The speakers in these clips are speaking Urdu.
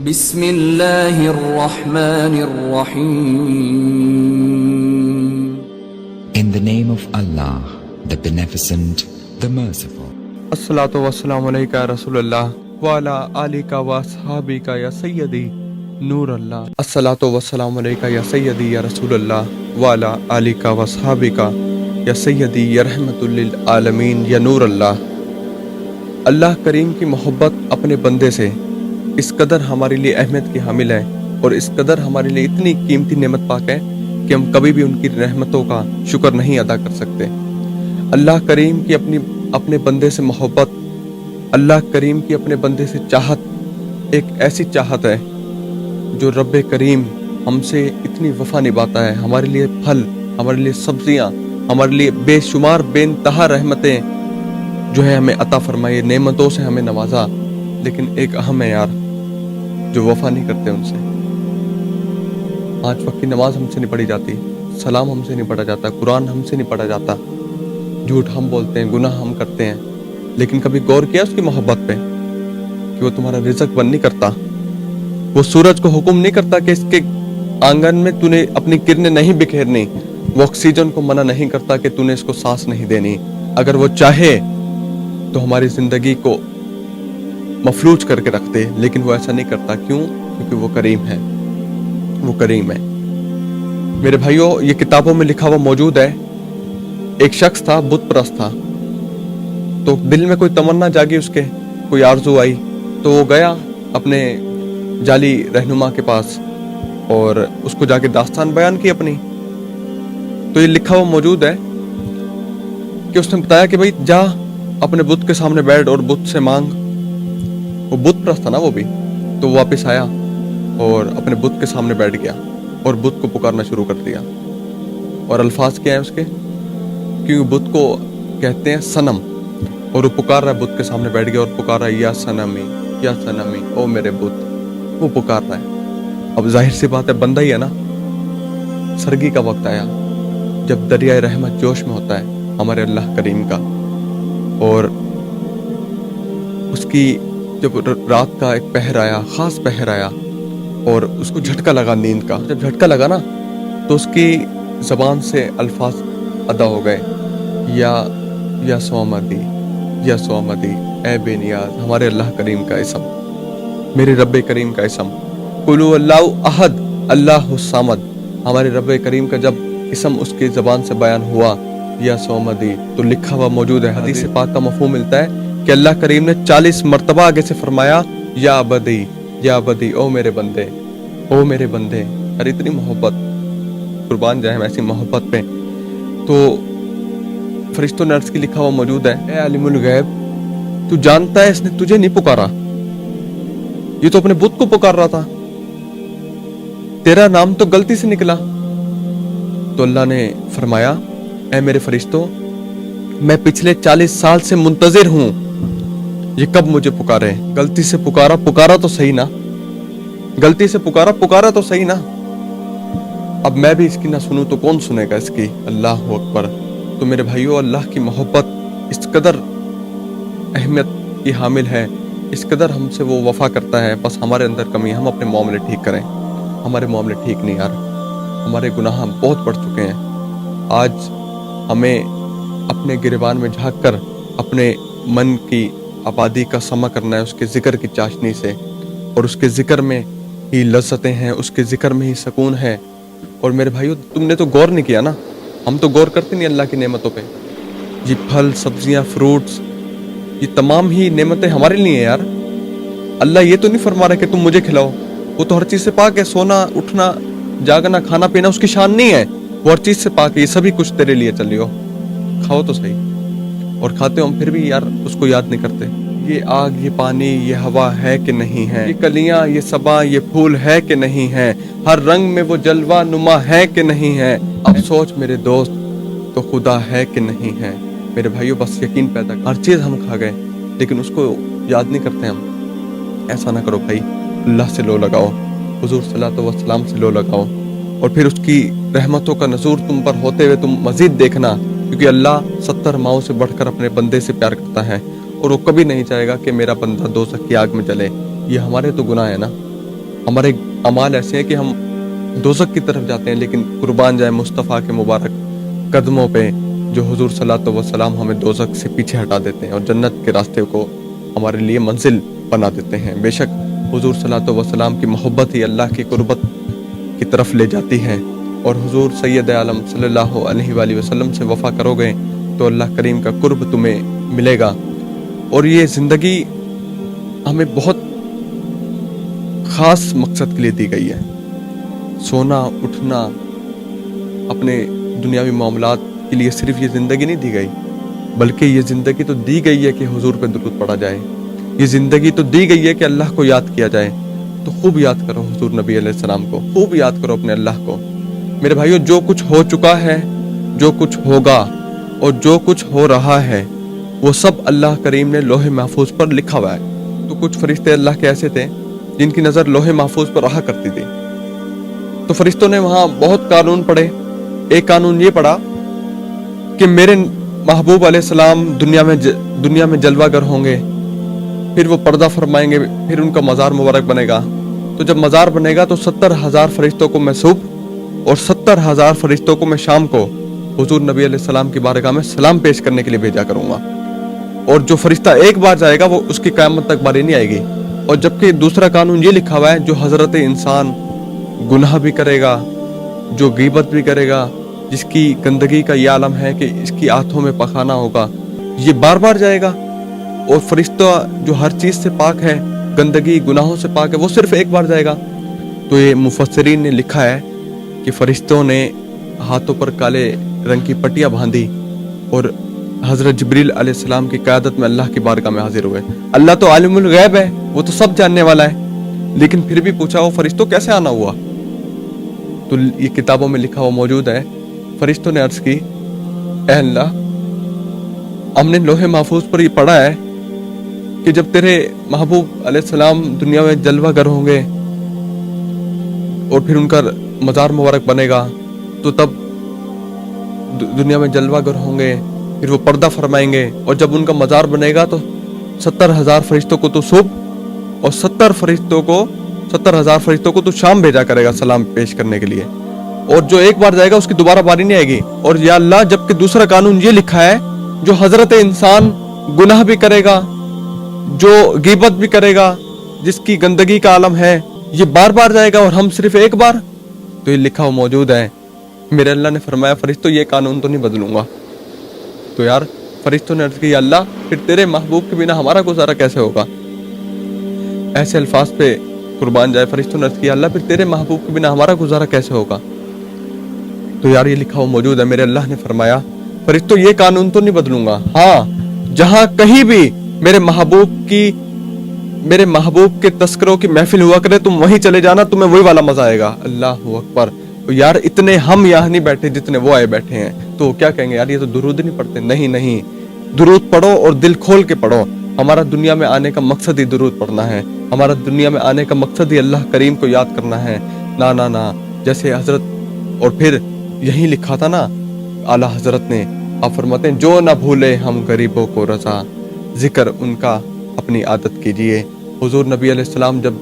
بسم اللہ الرحمن الرحیم. In the name of Allah, the Beneficent, the Merciful. الصلاۃ والسلام علیکہ یا رسول اللہ وعلی آلک و اصحابک یا سیدی نور اللہ. الصلاۃ والسلام علیکہ یا سیدی یا رسول اللہ وعلی آلک و اصحابک یا سیدی یا رحمت للعالمین یا نور اللہ. اللہ کریم کی محبت اپنے بندے سے اس قدر ہمارے لیے اہمیت کی حامل ہے اور اس قدر ہمارے لیے اتنی قیمتی نعمت پاک ہے کہ ہم کبھی بھی ان کی رحمتوں کا شکر نہیں ادا کر سکتے. اللہ کریم کی اپنے بندے سے محبت، اللہ کریم کی اپنے بندے سے چاہت ایک ایسی چاہت ہے جو رب کریم ہم سے اتنی وفا نبھاتا ہے. ہمارے لیے پھل، ہمارے لیے سبزیاں، ہمارے لیے بے شمار بے انتہا رحمتیں جو ہے ہمیں عطا فرمائے، نعمتوں سے ہمیں نوازا، لیکن ایک اہم ہے یار جو وفا نہیں کرتے ان سے. 5 وقت کی نماز ہم سے نہیں پڑھی جاتی، سلام ہم سے نہیں پڑھا جاتا، قرآن ہم سے نہیں پڑھا جاتا، جھوٹ ہم بولتے ہیں، گناہ ہم کرتے ہیں، لیکن کبھی غور کیا اس کی محبت پہ کہ وہ تمہارا رزق بند نہیں کرتا، وہ سورج کو حکم نہیں کرتا کہ اس کے آنگن میں تو نے اپنی کرنیں نہیں بکھیرنی، وہ آکسیجن کو منع نہیں کرتا کہ تو نے اس کو سانس نہیں دینی. اگر وہ چاہے تو ہماری زندگی کو مفلوج کر کے رکھ دے، لیکن وہ ایسا نہیں کرتا. کیوں؟ کیونکہ وہ کریم ہے، وہ کریم ہے. میرے بھائیوں، یہ کتابوں میں لکھا ہوا موجود ہے. ایک شخص تھا، بت پرست تھا، تو دل میں کوئی تمنا جاگی، اس کے کوئی آرزو آئی، تو وہ گیا اپنے جعلی رہنما کے پاس اور اس کو جا کے داستان بیان کی اپنی. تو یہ لکھا ہوا موجود ہے کہ اس نے بتایا کہ بھائی جا اپنے بت کے سامنے بیٹھ اور بت سے مانگ. وہ بت پرست تھا نا وہ بھی، تو وہ واپس آیا اور اپنے بت کے سامنے بیٹھ گیا اور بت کو پکارنا شروع کر دیا. اور الفاظ کیا ہیں اس کے؟ کیونکہ بت کو کہتے ہیں صنم، اور وہ پکار رہا ہے، بت کے سامنے بیٹھ گیا اور پکار رہا ہے یا صنمی یا صنمی، او میرے بت. وہ پکار رہا ہے. اب ظاہر سی بات ہے، بندہ ہی ہے نا. سرگی کا وقت آیا جب دریائے رحمت جوش میں ہوتا ہے ہمارے اللہ کریم کا، اور اس کی جب رات کا ایک پہر آیا، خاص پہر آیا، اور اس کو جھٹکا لگا نیند کا. جب جھٹکا لگا نا تو اس کی زبان سے الفاظ ادا ہو گئے، یا سومدی، یا سومدی، اے بے نیاز، ہمارے اللہ کریم کا اسم، میرے رب کریم کا اسم. قُلُوا اللَّهُ احد اللہ الصمد. ہمارے رب کریم کا جب اسم اس کی زبان سے بیان ہوا، یا سومدی، تو لکھا ہوا موجود ہے، حدیث پاک کا مفہوم ملتا ہے کہ اللہ کریم نے 40 مرتبہ آگے سے فرمایا یا عبدی، یا عبدی، او میرے بندے، او میرے بندے. اور اتنی محبت، قربان جائیں ایسی محبت پہ. تو فرشتوں نے عرض کی، لکھا ہوا موجود ہے، اے عالم الغیب، تو جانتا ہے اس نے تجھے نہیں پکارا، یہ تو اپنے بت کو پکار رہا تھا، تیرا نام تو غلطی سے نکلا. تو اللہ نے فرمایا، اے میرے فرشتوں، میں پچھلے 40 سال سے منتظر ہوں یہ کب مجھے پکارے. غلطی سے پکارا تو صحیح نا، غلطی سے پکارا تو صحیح نا. اب میں بھی اس کی نہ سنوں تو کون سنے گا اس کی. اللہ اکبر. تو میرے بھائیوں، اللہ کی محبت اس قدر اہمیت کی حامل ہے، اس قدر ہم سے وہ وفا کرتا ہے. بس ہمارے اندر کمی ہے، ہم اپنے معاملے ٹھیک کریں. ہمارے معاملے ٹھیک نہیں یار، ہمارے گناہ بہت بڑھ چکے ہیں. آج ہمیں اپنے گریبان میں جھانک کر اپنے من کی آبادی کا سما کرنا ہے اس کے ذکر کی چاشنی سے. اور اس کے ذکر میں ہی لذتیں ہیں، اس کے ذکر میں ہی سکون ہے. اور میرے بھائیو، تم نے تو غور نہیں کیا نا، ہم تو غور کرتے نہیں اللہ کی نعمتوں پہ. یہ پھل، سبزیاں، فروٹس، یہ تمام ہی نعمتیں ہمارے لیے ہیں یار. اللہ یہ تو نہیں فرما رہا کہ تم مجھے کھلاؤ، وہ تو ہر چیز سے پاک ہے. سونا، اٹھنا، جاگنا، کھانا پینا اس کی شان نہیں ہے، وہ ہر چیز سے پاک ہے. یہ سبھی کچھ تیرے لیے چلی ہو، کھاؤ تو صحیح. اور کھاتے ہو ہم پھر بھی یار اس کو یاد نہیں کرتے. یہ آگ، یہ پانی، یہ ہوا ہے کہ نہیں ہے، یہ کلیاں، یہ صبا، یہ پھول ہے کہ نہیں ہے، ہر رنگ میں وہ جلوہ نما ہے کہ نہیں ہے. اب سوچ میرے دوست، تو خدا ہے کہ نہیں ہے. میرے بھائیوں، بس یقین پیدا کر. ہر چیز ہم کھا گئے لیکن اس کو یاد نہیں کرتے ہم. ایسا نہ کرو بھائی، اللہ سے لو لگاؤ، حضور صلی اللہ علیہ وسلم سے لو لگاؤ، اور پھر اس کی رحمتوں کا نزول تم پر ہوتے ہوئے تم مزید دیکھنا. کیونکہ اللہ 70 ماؤں سے بڑھ کر اپنے بندے سے پیار کرتا ہے، اور وہ کبھی نہیں چاہے گا کہ میرا بندہ دوزخ کی آگ میں جلے. یہ ہمارے تو گناہ ہے نا، ہمارے اعمال ایسے ہیں کہ ہم دوزخ کی طرف جاتے ہیں، لیکن قربان جائے مصطفیٰ کے مبارک قدموں پہ جو حضور صلی اللہ علیہ وسلم ہمیں دوزخ سے پیچھے ہٹا دیتے ہیں اور جنت کے راستے کو ہمارے لیے منزل بنا دیتے ہیں۔ بے شک حضور صلی اللہ علیہ وسلم کی محبت ہی اللہ کی قربت کی طرف لے جاتی ہے، اور حضور سید عالم صلی اللہ علیہ وآلہ وسلم سے وفا کرو گے تو اللہ کریم کا قرب تمہیں ملے گا۔ اور یہ زندگی ہمیں بہت خاص مقصد کے لیے دی گئی ہے۔ سونا اٹھنا اپنے دنیاوی معاملات کے لیے صرف یہ زندگی نہیں دی گئی، بلکہ یہ زندگی تو دی گئی ہے کہ حضور پہ درود پڑھا جائے، یہ زندگی تو دی گئی ہے کہ اللہ کو یاد کیا جائے۔ تو خوب یاد کرو حضور نبی علیہ السلام کو، خوب یاد کرو اپنے اللہ کو۔ میرے بھائیو، جو کچھ ہو چکا ہے، جو کچھ ہوگا اور جو کچھ ہو رہا ہے، وہ سب اللہ کریم نے لوح محفوظ پر لکھا ہوا ہے۔ تو کچھ فرشتے اللہ کے ایسے تھے جن کی نظر لوح محفوظ پر رہا کرتی تھی، تو فرشتوں نے وہاں بہت قانون پڑھے۔ ایک قانون یہ پڑھا کہ میرے محبوب علیہ السلام دنیا میں جلوہ گر ہوں گے، پھر وہ پردہ فرمائیں گے، پھر ان کا مزار مبارک بنے گا۔ تو جب مزار بنے گا تو 70,000 فرشتوں کو میں صبح اور 70,000 فرشتوں کو میں شام کو حضور نبی علیہ السلام کی بارگاہ میں سلام پیش کرنے کے لیے بھیجا کروں گا، اور جو فرشتہ ایک بار جائے گا وہ اس کی قیامت تک باری نہیں آئے گی۔ اور جبکہ دوسرا قانون یہ لکھا ہوا ہے، جو حضرت انسان گناہ بھی کرے گا، جو غیبت بھی کرے گا، جس کی گندگی کا یہ عالم ہے کہ اس کی آنتوں میں پخانہ ہوگا، یہ بار بار جائے گا۔ اور فرشتہ جو ہر چیز سے پاک ہے، گندگی گناہوں سے پاک ہے، وہ صرف ایک بار جائے گا۔ تو یہ مفسرین نے لکھا ہے کہ فرشتوں نے ہاتھوں پر کالے رنگ کی پٹیاں باندھی اور حضرت جبریل علیہ السلام کی قیادت میں اللہ کی بارگاہ میں حاضر ہوئے۔ اللہ تو عالم الغیب ہے، وہ تو سب جاننے والا ہے، لیکن پھر بھی پوچھا وہ فرشتوں کیسے آنا ہوا؟ تو یہ کتابوں میں لکھا ہوا موجود ہے۔ فرشتوں نے عرض کی، اے اللہ، ہم نے لوح محفوظ پر یہ پڑھا ہے کہ جب تیرے محبوب علیہ السلام دنیا میں جلوہ گر ہوں گے اور پھر ان کا مزار مبارک بنے گا، تو تب دنیا میں جلوہ گر ہوں گے، پھر وہ پردہ فرمائیں گے، اور جب ان کا مزار بنے گا تو 70,000 فرشتوں کو تو صبح اور 70,000 فرشتوں کو تو شام بھیجا کرے گا سلام پیش کرنے کے لیے، اور جو ایک بار جائے گا اس کی دوبارہ باری نہیں آئے گی۔ اور یا اللہ، جبکہ دوسرا قانون یہ لکھا ہے، جو حضرت انسان گناہ بھی کرے گا، جو غیبت بھی کرے گا، جس کی گندگی کا عالم ہے، یہ بار بار جائے گا اور ہم صرف ایک بار۔ تو یہ لکھا ہوا موجود ہے۔ میرے اللہ نے فرمایا، فرشتوں یہ قانون تو نہیں بدلوں گا۔ تو یار فرشتوں نے عرض کی، یا اللہ، پھر تیرے محبوب کے بنا ہمارا گزارا کیسے ہوگا؟ ایسے الفاظ پہ قربان جائے، فرشتوں نے عرض کی، یا اللہ، پھر تیرے محبوب کے بنا ہمارا گزارا کیسے ہوگا؟ تو یار یہ لکھا ہوا موجود ہے۔ میرے اللہ نے فرمایا، فرشتوں یہ قانون تو نہیں بدلوں گا، ہاں جہاں کہیں بھی میرے محبوب کے تذکروں کی محفل ہوا کرے تم وہیں چلے جانا، تمہیں وہی والا مزہ آئے گا۔ اللہ اکبر۔ یار اتنے ہم یہاں نہیں بیٹھے جتنے وہ آئے بیٹھے ہیں، تو کیا کہیں گے، یار یہ تو درود نہیں پڑھتے؟ نہیں، درود پڑھو اور دل کھول کے پڑھو۔ ہمارا دنیا میں آنے کا مقصد ہی درود پڑھنا ہے، ہمارا دنیا میں آنے کا مقصد ہی اللہ کریم کو یاد کرنا ہے۔ نہ جیسے حضرت، اور پھر یہی لکھا تھا نا اعلیٰ حضرت نے، آپ فرماتے ہیں، جو نہ بھولے ہم غریبوں کو رضا، ذکر ان کا اپنی عادت کیجئے۔ حضور نبی علیہ السلام جب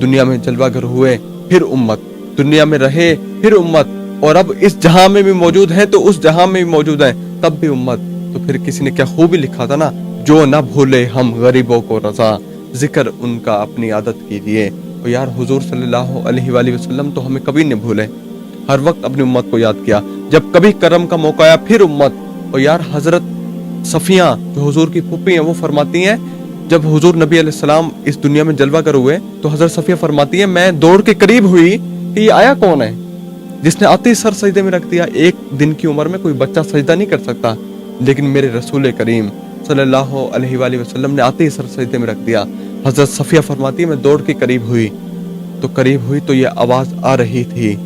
دنیا میں جلوہ گر ہوئے، پھر امت، دنیا میں رہے پھر امت، اور اب اس جہاں میں بھی موجود ہیں تو اس جہاں میں بھی موجود ہیں، تب بھی امت۔ تو پھر کسی نے کیا خوبی لکھا تھا نا، جو نہ بھولے ہم غریبوں کو رضا، ذکر ان کا اپنی عادت کیجئے۔ اور یار حضور صلی اللہ علیہ وآلہ وسلم تو ہمیں کبھی نہیں بھولے، ہر وقت اپنی امت کو یاد کیا، جب کبھی کرم کا موقع آیا پھر امت۔ اور یار حضرت صفیہ جو حضور کی پھوپھی ہیں، وہ فرماتی ہیں، جب حضور نبی علیہ السلام اس دنیا میں جلوہ گر ہوئے تو حضرت صفیہ فرماتی ہیں، میں دوڑ کے قریب ہوئی کہ یہ آیا کون ہے جس نے آتے ہی سر سجدے میں رکھ دیا۔ ایک دن کی عمر میں کوئی بچہ سجدہ نہیں کر سکتا، لیکن میرے رسول کریم صلی اللہ علیہ وآلہ وسلم نے آتے ہی سر سجدے میں رکھ دیا۔ حضرت صفیہ فرماتی ہے، میں دوڑ کے قریب ہوئی تو یہ آواز آ رہی تھی،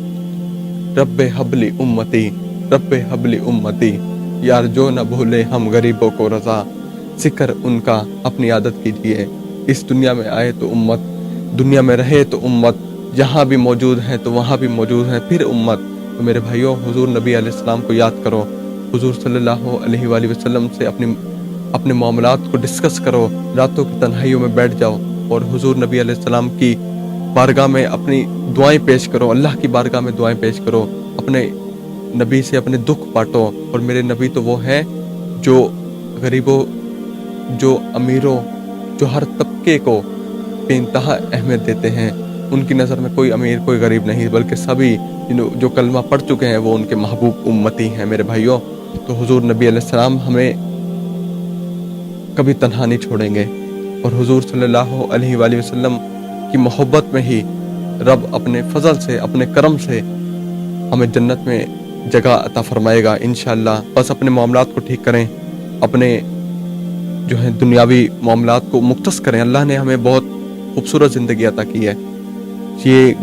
رب حبلی امتی، رب حبلی امتی، یار جو نہ بھولے ہم غریبوں کو رضا، ذکر ان کا اپنی عادت کیجئے۔ اس دنیا میں آئے تو امت، دنیا میں رہے تو امت، جہاں بھی موجود ہیں تو وہاں بھی موجود ہیں، پھر امت۔ تو میرے بھائیوں، حضور نبی علیہ السلام کو یاد کرو، حضور صلی اللہ علیہ وآلہ وسلم سے اپنے معاملات کو ڈسکس کرو، راتوں کی تنہائیوں میں بیٹھ جاؤ اور حضور نبی علیہ السلام کی بارگاہ میں اپنی دعائیں پیش کرو، اللہ کی بارگاہ میں دعائیں پیش کرو، اپنے نبی سے اپنے دکھ بانٹو۔ اور میرے نبی تو وہ ہیں جو غریبوں، جو امیروں، جو ہر طبقے کو بے انتہا اہمیت دیتے ہیں۔ ان کی نظر میں کوئی امیر کوئی غریب نہیں، بلکہ سبھی جو کلمہ پڑھ چکے ہیں وہ ان کے محبوب امتی ہیں میرے بھائیوں۔ تو حضور نبی علیہ السلام ہمیں کبھی تنہا نہیں چھوڑیں گے، اور حضور صلی اللہ علیہ وآلہ وسلم کی محبت میں ہی رب اپنے فضل سے، اپنے کرم سے ہمیں جنت میں جگہ عطا فرمائے گا انشاءاللہ۔ بس اپنے معاملات کو ٹھیک کریں، اپنے جو ہے دنیاوی معاملات کو مختص کریں۔ اللہ نے ہمیں بہت خوبصورت زندگی عطا کی ہے، یہ